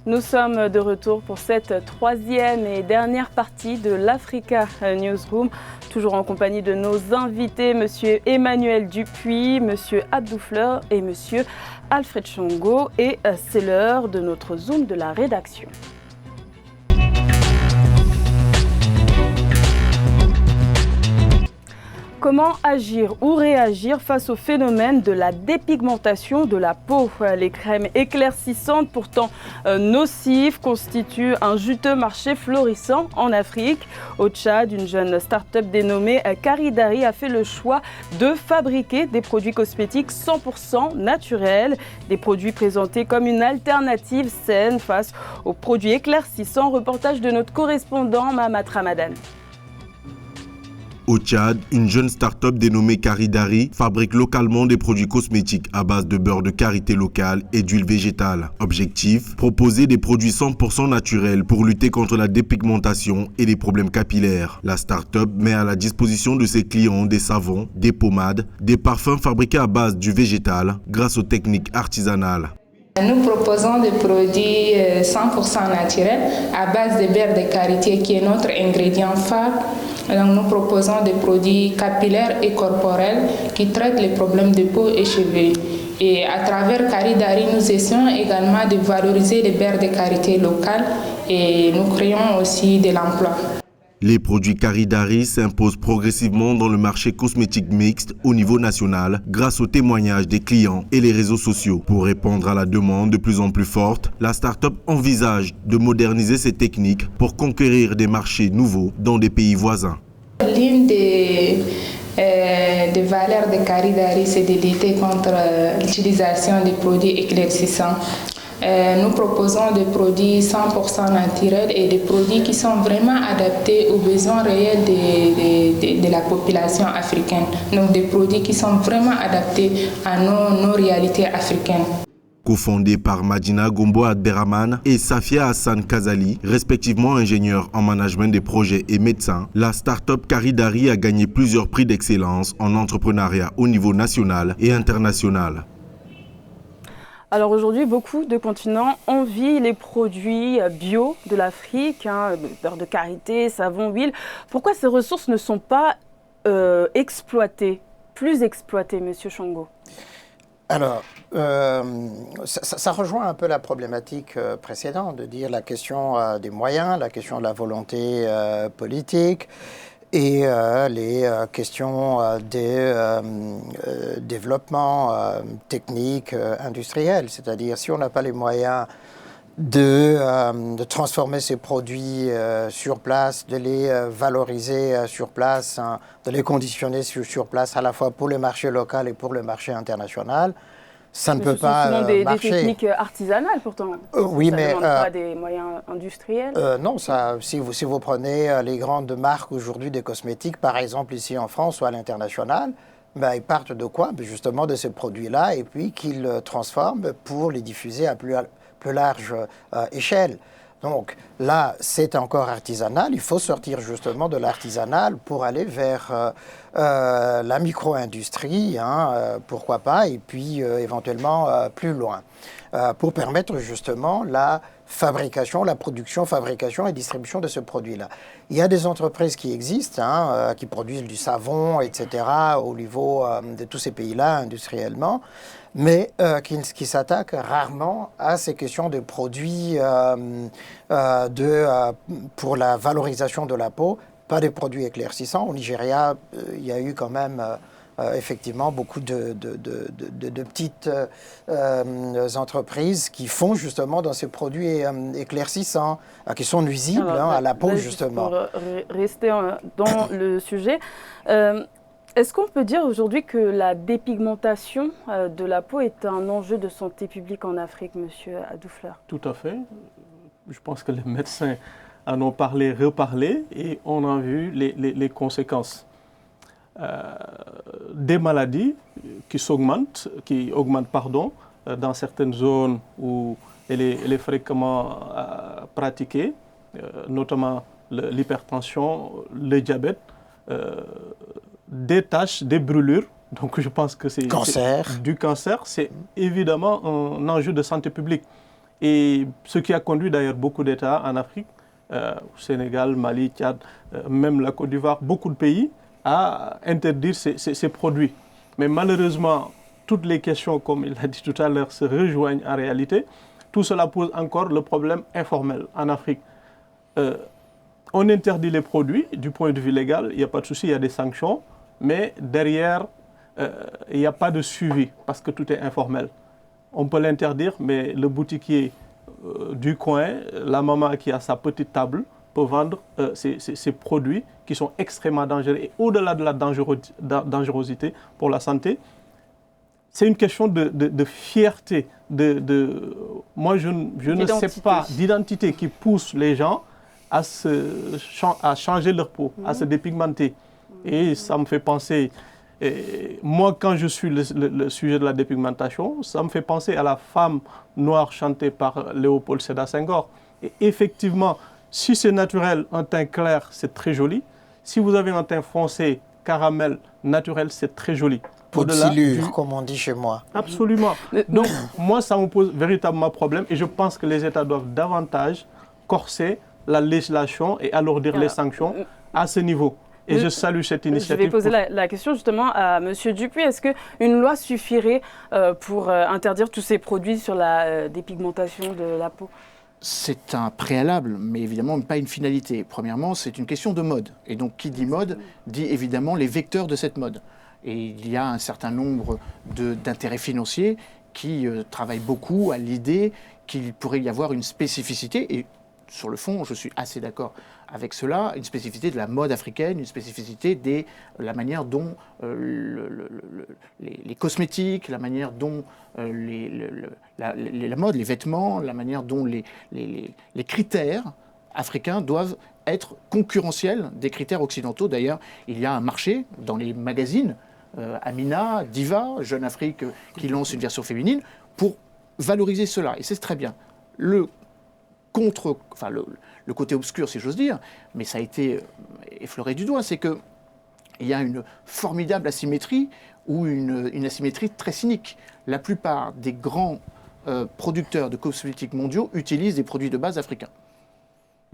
Nous sommes de retour pour cette troisième et dernière partie de l'Africa Newsroom, toujours en compagnie de nos invités, Monsieur Emmanuel Dupuis, Monsieur Abdou Fleur et Monsieur Alfred Chongo. Et c'est l'heure de notre Zoom de la rédaction. Comment agir ou réagir face au phénomène de la dépigmentation de la peau? Les crèmes éclaircissantes, pourtant nocives, constituent un juteux marché florissant en Afrique. Au Tchad, une jeune start-up dénommée Caridari a fait le choix de fabriquer des produits cosmétiques 100% naturels, des produits présentés comme une alternative saine face aux produits éclaircissants. Reportage de notre correspondant Mahamat Ramadan. Au Tchad, une jeune start-up dénommée Caridari fabrique localement des produits cosmétiques à base de beurre de karité local et d'huile végétale. Objectif, proposer des produits 100% naturels pour lutter contre la dépigmentation et les problèmes capillaires. La start-up met à la disposition de ses clients des savons, des pommades, des parfums fabriqués à base du végétal grâce aux techniques artisanales. Nous proposons des produits 100% naturels à base de beurre de karité qui est notre ingrédient phare. Donc nous proposons des produits capillaires et corporels qui traitent les problèmes de peau et cheveux. Et à travers Caridari, nous essayons également de valoriser les beurres de karité locales et nous créons aussi de l'emploi. Les produits Caridari s'imposent progressivement dans le marché cosmétique mixte au niveau national grâce aux témoignages des clients et les réseaux sociaux. Pour répondre à la demande de plus en plus forte, la start-up envisage de moderniser ses techniques pour conquérir des marchés nouveaux dans des pays voisins. L'une des valeurs de Caridari, c'est de lutter contre l'utilisation des produits éclaircissants. Nous proposons des produits 100% naturels et des produits qui sont vraiment adaptés aux besoins réels de la population africaine. Donc des produits qui sont vraiment adaptés à nos réalités africaines. Cofondée par Madina Gombo Adberaman et Safia Hassan Kazali, respectivement ingénieurs en management des projets et médecins, la start-up Caridari a gagné plusieurs prix d'excellence en entrepreneuriat au niveau national et international. Alors aujourd'hui, beaucoup de continents envient les produits bio de l'Afrique, beurre de karité, savon, huile. Pourquoi ces ressources ne sont pas plus exploitées, Monsieur Chongo? Alors, ça rejoint un peu la problématique précédente, de dire la question des moyens, la question de la volonté politique et les questions des développements techniques, industriels. C'est-à-dire, si on n'a pas les moyens de transformer ces produits sur place, de les valoriser sur place, de les conditionner sur place à la fois pour le marché local et pour le marché international, ça ne peut pas marcher. Des techniques artisanales pourtant. Oui, ça mais demande pas des moyens industriels. Non, si vous prenez les grandes marques aujourd'hui des cosmétiques, par exemple ici en France ou à l'international, ils partent de quoi? Justement de ces produits-là et puis qu'ils transforment pour les diffuser à plus large échelle. Donc là, c'est encore artisanal. Il faut sortir justement de l'artisanal pour aller vers la micro-industrie, pourquoi pas, et puis éventuellement plus loin, pour permettre justement la fabrication, la production, fabrication et distribution de ce produit-là. Il y a des entreprises qui existent, qui produisent du savon, etc., au niveau de tous ces pays-là industriellement, mais qui s'attaquent rarement à ces questions de produits pour la valorisation de la peau, pas des produits éclaircissants. Au Nigeria, il y a eu quand même effectivement beaucoup de petites entreprises qui font justement dans ces produits éclaircissants, qui sont nuisibles à la peau justement. Pour rester dans le sujet, est-ce qu'on peut dire aujourd'hui que la dépigmentation de la peau est un enjeu de santé publique en Afrique, Monsieur Abdou Fleur? Tout à fait. Je pense que les médecins en ont parlé, reparlé, et on a vu les conséquences. Des maladies qui augmentent dans certaines zones où elle est fréquemment pratiquée, notamment l'hypertension, le diabète, des taches, des brûlures. Donc je pense que c'est du cancer. C'est évidemment un enjeu de santé publique. Et ce qui a conduit d'ailleurs beaucoup d'États en Afrique, Sénégal, Mali, Tchad, même la Côte d'Ivoire, beaucoup de pays, à interdire ces produits. Mais malheureusement, toutes les questions, comme il l'a dit tout à l'heure, se rejoignent en réalité. Tout cela pose encore le problème informel en Afrique. On interdit les produits du point de vue légal, il n'y a pas de souci, il y a des sanctions, mais derrière, il n'y a pas de suivi parce que tout est informel. On peut l'interdire, mais le boutiquier du coin, la maman qui a sa petite table, peut vendre ces produits qui sont extrêmement dangereux. Et au-delà de la dangerosité pour la santé, c'est une question de fierté. Moi, je ne sais pas, d'identité qui pousse les gens à changer leur peau, à se dépigmenter. Et ça me fait penser... Et moi, quand je suis le sujet de la dépigmentation, ça me fait penser à la femme noire chantée par Léopold Sédar Senghor. Et effectivement, si c'est naturel, un teint clair, c'est très joli. Si vous avez un teint foncé, caramel, naturel, c'est très joli. Peau de silure, comme on dit chez moi. Absolument. Donc, moi, ça me pose véritablement problème. Et je pense que les États doivent davantage corser la législation et alourdir les sanctions à ce niveau. Et je salue cette initiative. Je vais poser la question justement à M. Dupuis. Est-ce qu'une loi suffirait pour interdire tous ces produits sur la dépigmentation de la peau? C'est un préalable, mais évidemment pas une finalité. Premièrement, c'est une question de mode. Et donc, qui dit mode, dit évidemment les vecteurs de cette mode. Et il y a un certain nombre d'intérêts financiers qui travaillent beaucoup à l'idée qu'il pourrait y avoir une spécificité. Et sur le fond, je suis assez d'accord avec cela, une spécificité de la mode africaine, une spécificité de la manière dont les cosmétiques, la manière dont la mode, les vêtements, la manière dont les critères africains doivent être concurrentiels des critères occidentaux. D'ailleurs, il y a un marché dans les magazines, Amina, Diva, Jeune Afrique, qui lance une version féminine, pour valoriser cela. Et c'est très bien. Le côté obscur, si j'ose dire, mais ça a été effleuré du doigt, c'est qu'il y a une formidable asymétrie ou une asymétrie très cynique. La plupart des grands producteurs de cosmétiques mondiaux utilisent des produits de base africains.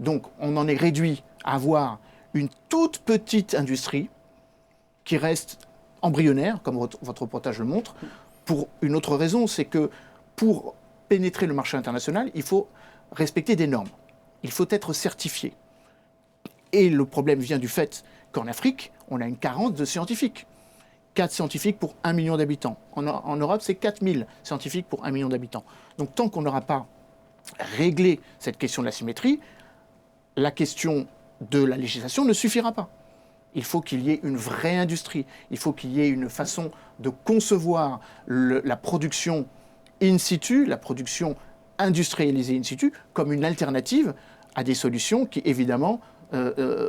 Donc on en est réduit à avoir une toute petite industrie qui reste embryonnaire, comme votre reportage le montre, pour une autre raison, c'est que pour pénétrer le marché international, il faut respecter des normes. Il faut être certifié. Et le problème vient du fait qu'en Afrique, on a une carence de scientifiques. 4 scientifiques pour 1 million d'habitants. En Europe, c'est 4000 scientifiques pour 1 million d'habitants. Donc tant qu'on n'aura pas réglé cette question de la symétrie, la question de la législation ne suffira pas. Il faut qu'il y ait une vraie industrie. Il faut qu'il y ait une façon de concevoir la production in situ, la production industrialisée in situ, comme une alternative à des solutions qui, évidemment,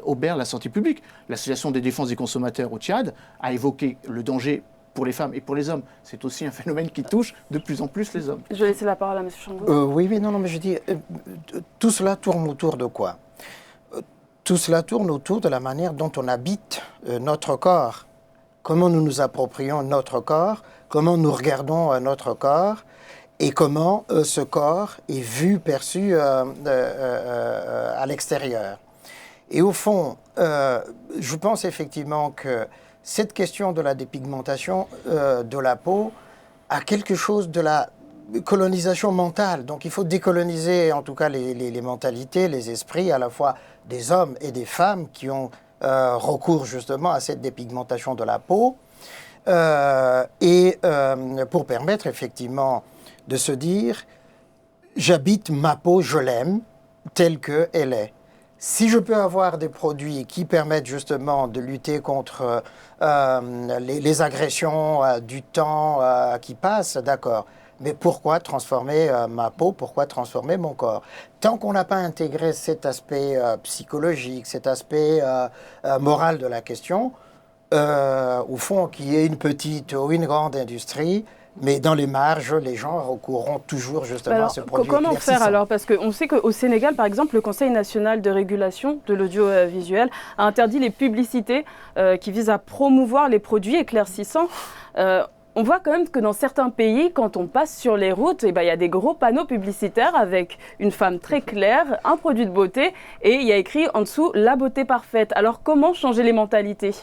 obèrent la santé publique. L'Association des défenses des consommateurs au Tchad a évoqué le danger pour les femmes et pour les hommes. C'est aussi un phénomène qui touche de plus en plus les hommes. Je vais laisser la parole à M. Chambou. Oui, mais je dis, tout cela tourne autour de quoi? Tout cela tourne autour de la manière dont on habite notre corps. Comment nous nous approprions notre corps, comment nous regardons notre corps, et comment ce corps est vu, perçu à l'extérieur. Et au fond, je pense effectivement que cette question de la dépigmentation de la peau a quelque chose de la colonisation mentale. Donc il faut décoloniser en tout cas les mentalités, les esprits, à la fois des hommes et des femmes qui ont recours justement à cette dépigmentation de la peau, pour permettre effectivement de se dire « j'habite ma peau, je l'aime telle qu'elle est ». Si je peux avoir des produits qui permettent justement de lutter contre les agressions du temps qui passe, d'accord. Mais pourquoi transformer ma peau? Pourquoi transformer mon corps? Tant qu'on n'a pas intégré cet aspect psychologique, cet aspect moral de la question, au fond, qu'il y ait une petite ou une grande industrie, mais dans les marges, les gens recourront toujours justement à ce produit Comment éclaircissant. faire alors? Parce qu'on sait qu'au Sénégal, par exemple, le Conseil national de régulation de l'audiovisuel a interdit les publicités qui visent à promouvoir les produits éclaircissants. On voit quand même que dans certains pays, quand on passe sur les routes, il y a des gros panneaux publicitaires avec une femme très claire, un produit de beauté, et il y a écrit en dessous « la beauté parfaite ». Alors comment changer les mentalités?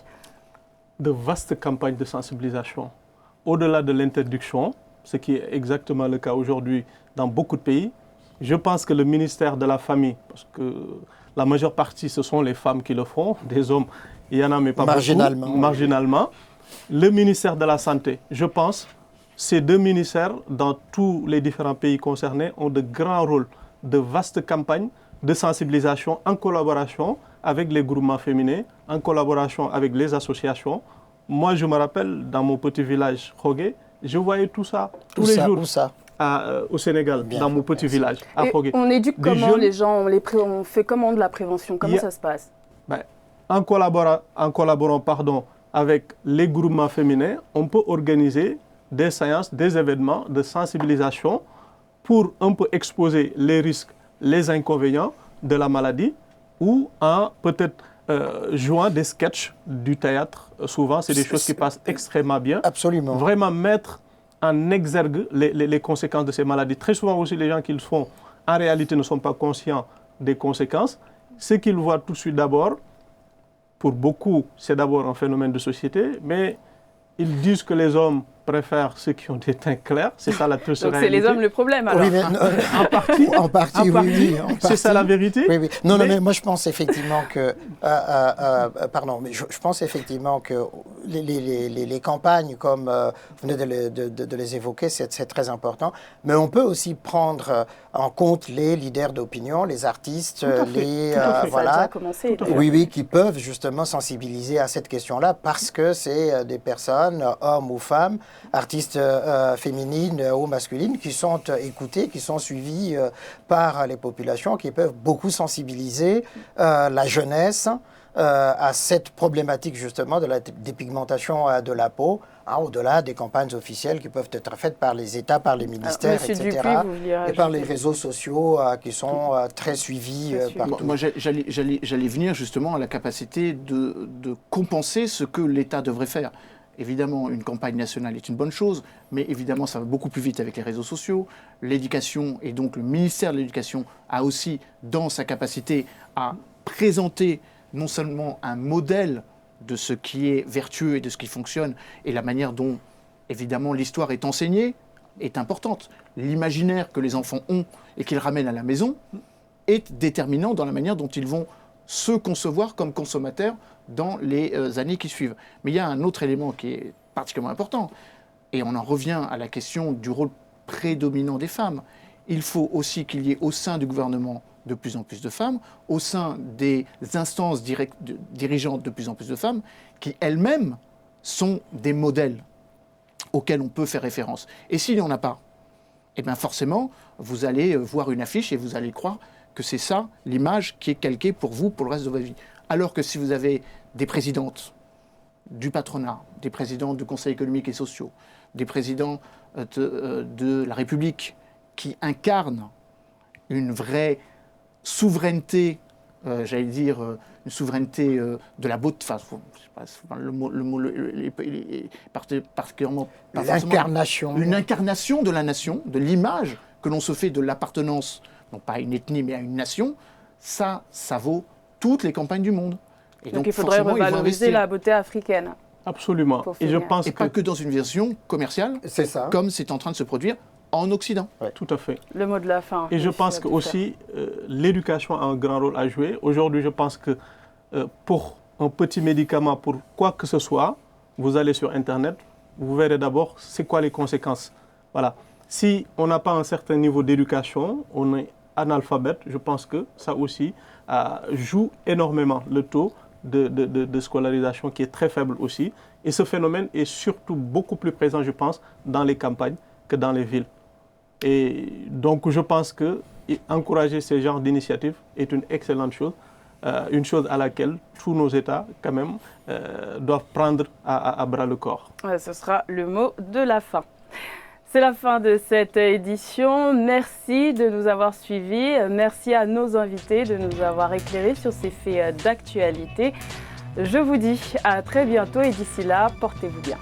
De vastes campagnes de sensibilisation. Au-delà de l'interdiction, ce qui est exactement le cas aujourd'hui dans beaucoup de pays, je pense que le ministère de la Famille, parce que la majeure partie, ce sont les femmes qui le font, des hommes, il y en a, mais pas beaucoup, marginalement. Le ministère de la Santé, je pense, ces deux ministères, dans tous les différents pays concernés, ont de grands rôles, de vastes campagnes de sensibilisation en collaboration avec les groupements féminins, en collaboration avec les associations. Moi, je me rappelle, dans mon petit village, Khogué, je voyais tout ça tous les jours. Où ça au Sénégal, dans mon petit village, à Khogué. On éduque comment les gens, on fait comment de la prévention? Comment ça se passe? En collaborant avec les groupements féminins, on peut organiser des séances, des événements de sensibilisation pour un peu exposer les risques, les inconvénients de la maladie ou en peut-être jouant des sketchs du théâtre. Souvent, c'est des choses qui passent extrêmement bien. Absolument. Vraiment mettre en exergue les conséquences de ces maladies. Très souvent aussi, les gens qui le font, en réalité, ne sont pas conscients des conséquences. Ce qu'ils voient tout de suite d'abord, pour beaucoup, c'est d'abord un phénomène de société, mais ils disent que les hommes préfèrent ceux qui ont des teints clairs. C'est ça la triste réalité. Donc c'est les hommes le problème alors. Oui, mais en partie, oui. C'est ça la vérité. Oui. Non, mais moi je pense effectivement que, pardon, mais je pense effectivement que les campagnes, comme vous venez de les évoquer, c'est très important. Mais on peut aussi prendre en compte les leaders d'opinion, les artistes, voilà, ça a commencé. Oui, qui peuvent justement sensibiliser à cette question-là parce que c'est des personnes, hommes ou femmes, artistes féminines ou masculines, qui sont écoutées, qui sont suivies par les populations, qui peuvent beaucoup sensibiliser la jeunesse à cette problématique justement de la dépigmentation de la peau, au-delà des campagnes officielles qui peuvent être faites par les États, par les ministères, etc. Et par les réseaux sociaux qui sont très suivis partout. Moi, j'allais venir justement à la capacité de compenser ce que l'État devrait faire. Évidemment, une campagne nationale est une bonne chose, mais évidemment, ça va beaucoup plus vite avec les réseaux sociaux. L'éducation, et donc le ministère de l'Éducation, a aussi dans sa capacité à présenter non seulement un modèle de ce qui est vertueux et de ce qui fonctionne, et la manière dont, évidemment, l'histoire est enseignée est importante. L'imaginaire que les enfants ont et qu'ils ramènent à la maison est déterminant dans la manière dont ils vont se concevoir comme consommateurs dans les années qui suivent. Mais il y a un autre élément qui est particulièrement important, et on en revient à la question du rôle prédominant des femmes. Il faut aussi qu'il y ait au sein du gouvernement de plus en plus de femmes, au sein des instances dirigeantes de plus en plus de femmes, qui elles-mêmes sont des modèles auxquels on peut faire référence. Et s'il n'y en a pas, eh bien forcément, vous allez voir une affiche et vous allez croire que c'est ça l'image qui est calquée pour vous pour le reste de votre vie. Alors que si vous avez des présidentes du patronat, des présidents du Conseil économique et social, des présidents de la République qui incarnent une vraie souveraineté, j'allais dire une souveraineté de la beauté, le mot est particulièrement... L'incarnation. Une incarnation de la nation, de l'image que l'on se fait de l'appartenance, non pas à une ethnie mais à une nation, ça vaut toutes les campagnes du monde. Et donc il faudrait revaloriser la beauté africaine. Absolument. Et je pense pas que dans une version commerciale, comme c'est en train de se produire en Occident. Ouais. Tout à fait. Le mot de la fin. Et je pense que aussi l'éducation a un grand rôle à jouer. Aujourd'hui, je pense que pour un petit médicament, pour quoi que ce soit, vous allez sur Internet, vous verrez d'abord c'est quoi les conséquences. Voilà. Si on n'a pas un certain niveau d'éducation, on est analphabète, je pense que ça aussi joue énormément le taux de scolarisation qui est très faible aussi. Et ce phénomène est surtout beaucoup plus présent, je pense, dans les campagnes que dans les villes. Et donc, je pense que encourager ce genre d'initiative est une excellente chose, une chose à laquelle tous nos États, quand même, doivent prendre à bras le corps. Ouais, ce sera le mot de la fin. C'est la fin de cette édition. Merci de nous avoir suivis. Merci à nos invités de nous avoir éclairés sur ces faits d'actualité. Je vous dis à très bientôt et d'ici là, portez-vous bien.